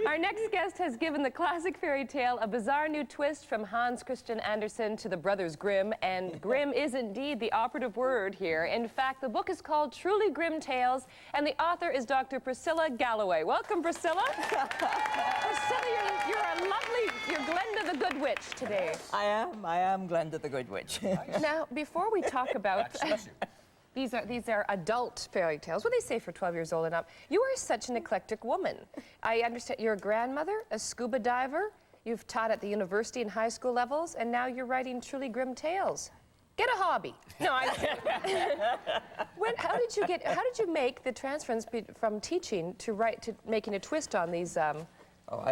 Our next guest has given the classic fairy tale a bizarre new twist from Hans Christian Andersen to the Brothers Grimm, and grim is indeed the operative word here. In fact, the book is called Truly Grimm Tales, and the author is Dr. Priscilla Galloway. Welcome, Priscilla. Priscilla, you're a lovely, you're Glenda the Good Witch today. I am Glenda the Good Witch. Now, before we talk about... These are adult fairy tales. What do they say for 12 years old and up? You are such an eclectic woman. I understand you're a grandmother, a scuba diver, you've taught at the university and high school levels, and now you're writing truly grim tales. Get a hobby. No, how did you make the transference from teaching to making a twist on these I've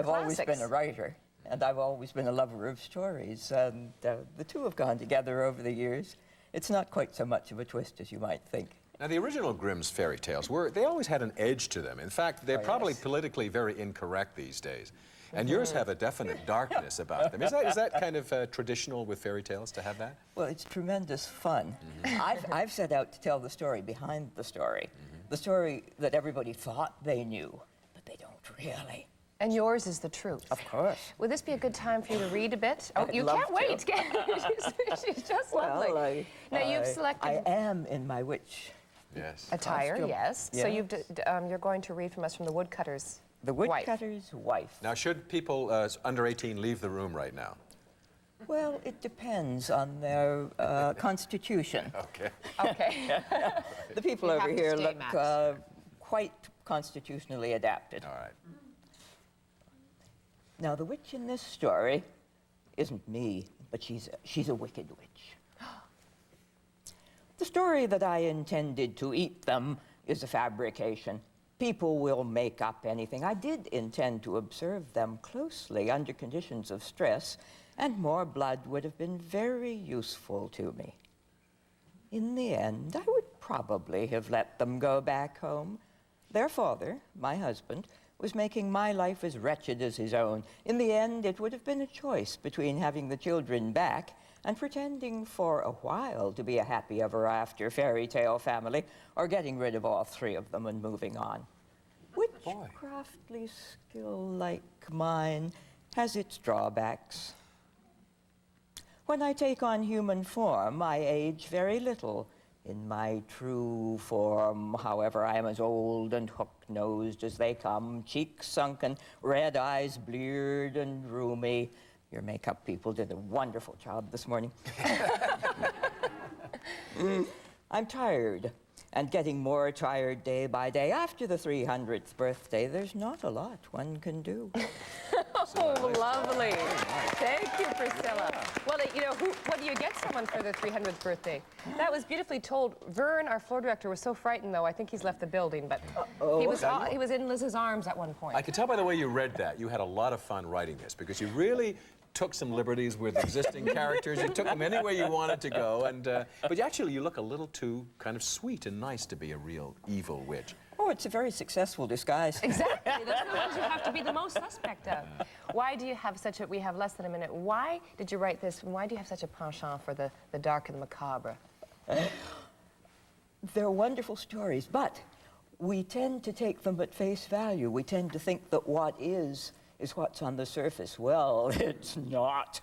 always been a writer, and I've always been a lover of stories, and the two have gone together over the years. It's not quite so much of a twist as you might think. Now, the original Grimm's fairy tales they always had an edge to them. In fact, they're probably politically very incorrect these days. And yours have a definite darkness about them. Is that kind of traditional with fairy tales to have that? Well, it's tremendous fun. I've set out to tell the story behind the story. The story that everybody thought they knew, but they don't really. And yours is the truth. Of course. Would this be a good time for you to read a bit? Oh, you can't wait. She's just lovely. Well, now, you've selected... I am in my witch attire, costume. yes. So you're going to read from us from the woodcutter's The woodcutter's wife. Now, should people under 18 leave the room right now? Well, it depends on their constitution. Okay. Okay. The people over here look quite constitutionally adapted. All right. Now, the witch in this story isn't me, but she's a wicked witch. The story that I intended to eat them is a fabrication. People will make up anything. I did intend to observe them closely under conditions of stress, and more blood would have been very useful to me. In the end, I would probably have let them go back home. Their father, my husband, was making my life as wretched as his own. In the end, it would have been a choice between having the children back and pretending for a while to be a happy ever after fairy tale family, or getting rid of all three of them and moving on. Witchcraftly skill like mine has its drawbacks. When I take on human form, I age very little. In my true form, however, I am as old and hook-nosed as they come, cheeks sunken, red eyes bleared and rheumy. Your makeup people did a wonderful job this morning. I'm tired, and getting more tired day by day. After the 300th birthday, there's not a lot one can do. Oh, lovely. Thank you, Priscilla. Well, you know, what do you get someone for their 300th birthday? That was beautifully told. Vern, our floor director, was so frightened, though. I think he's left the building, but he was in Liz's arms at one point. I could tell by the way you read that, you had a lot of fun writing this, because you really took some liberties with existing characters. You took them anywhere you wanted to go, and but actually you look a little too kind of sweet and nice to be a real evil witch. Oh, it's a very successful disguise. Exactly. Those are the ones you have to be the most suspect of. Why do you have such a... We have less than a minute. Why did you write this? Why do you have such a penchant for the dark and the macabre? They're wonderful stories, but we tend to take them at face value. We tend to think that what is what's on the surface. Well, it's not.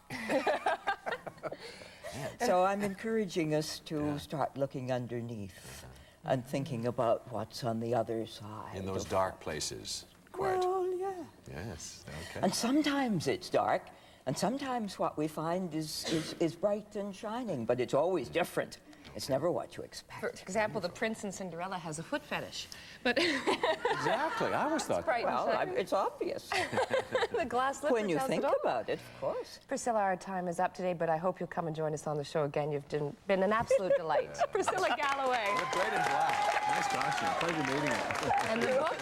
So I'm encouraging us to start looking underneath and thinking about what's on the other side. In those dark places, quite. Well, yeah. Yes, okay. And sometimes it's dark, and sometimes what we find is bright and shining, but it's always different. It's never what you expect. For example, the prince in Cinderella has a foot fetish. But exactly, I always thought that. Well, it's obvious. The glass slipper when you think about it, of course. Priscilla, our time is up today, but I hope you'll come and join us on the show again. You've been an absolute delight. Priscilla Galloway. You look great in black. Nice costume. Pleasure meeting you. And the book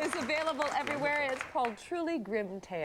is available everywhere. It's called Truly Grim Tales.